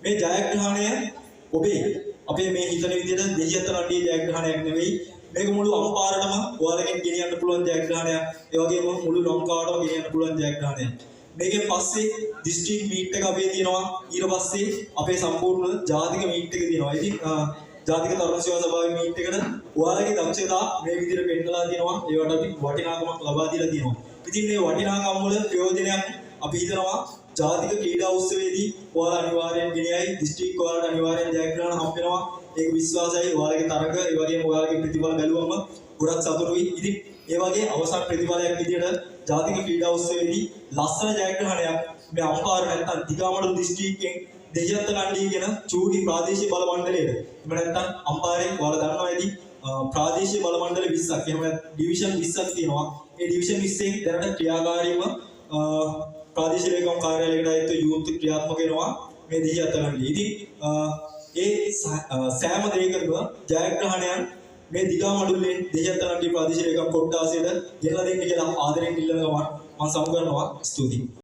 මේ ජයග්‍රහණය ඔබේ අපේ මේ හිතන විදිහට දෙහියතන අඩියේ ජයග්‍රහණයක් නෙවෙයි. මේක මුළු අම්පාරටම ඔයාලගෙන් ගෙනියන්න පුළුවන් ජයග්‍රහණයක්. ඒ වගේම මුළු ලංකාවටම ගෙනියන්න පුළුවන් ජයග්‍රහණයක්. මේකෙන් පස්සේ දිස්ත්‍රික් මීට් එක අපේ තියෙනවා. ඊට පස්සේ අපේ සම්පූර්ණ ජාතික මීට් එක තියෙනවා. ඉතින් ජාතික තරුණ සේවා සභාවේ මීට් එකට ඔයාලගේ දක්ෂතා මේ විදිහට පෙන්නලා තියෙනවා. ඒවට අපි වටිනාකමක් ලබා දීලා තියෙනවා. ඉතින් මේ වටිනාකම් වල ප්‍රයෝජනයක් අපි හිතනවා ජාතික ක්‍රීඩා උත්සවයේදී ඔයාලා අනිවාර්යෙන් ගෙනියයි. දිස්ත්‍රික් ඔයාලට අනිවාර්යෙන් ජයග්‍රහණ හම්බ වෙනවා. ඒක විශ්වාසයි. ඔයාලගේ තරග ඒ වගේම ඔයාලගේ ප්‍රතිඵල බැලුවම ගොඩක් සතුටුයි. ඉතින් ඒ වගේ අවසන් ප්‍රතිඵලයක් විදිහට ජාතික ක්‍රීඩා උත්සවයේදී ලස්සන ජයග්‍රහණයක් මේ අම්පාර නැත්තම් දිගමඩුල්ල දිස්ත්‍රික්කයෙන් දෙහියත්ත කණ්ඩිය කියන චූටි ප්‍රාදේශීය බල මණ්ඩලයේද එහෙම නැත්තම් අම්පාරේ ඔයාලා දන්නවා ඇති ප්‍රාදේශීය බල මණ්ඩල 20ක් එහෙම ඩිවිෂන් 20ක් තියෙනවා. ඒ ඩිවිෂන් 20න් දැනට ක්‍රියාකාරීව ප්‍රාදේශීය ලේකම් කාර්යාලයකට අයත් යූත් ක්‍රියාත්මක වෙනවා මේ දෙහියත්ත කණ්ඩිය. ඉතින් ඒ සෑම දෙයකම ජයග්‍රහණයන් මේ දිගමඩුල්ලේ දෙහියත්ත කණ්ඩිය ප්‍රාදේශීය ලේකම් කොට්ටාසයට ගෙනලා දෙන්න කියලා ආදරෙන් ඉල්ලන ගමන් මම සමු කරනවා. ස්තුතියි.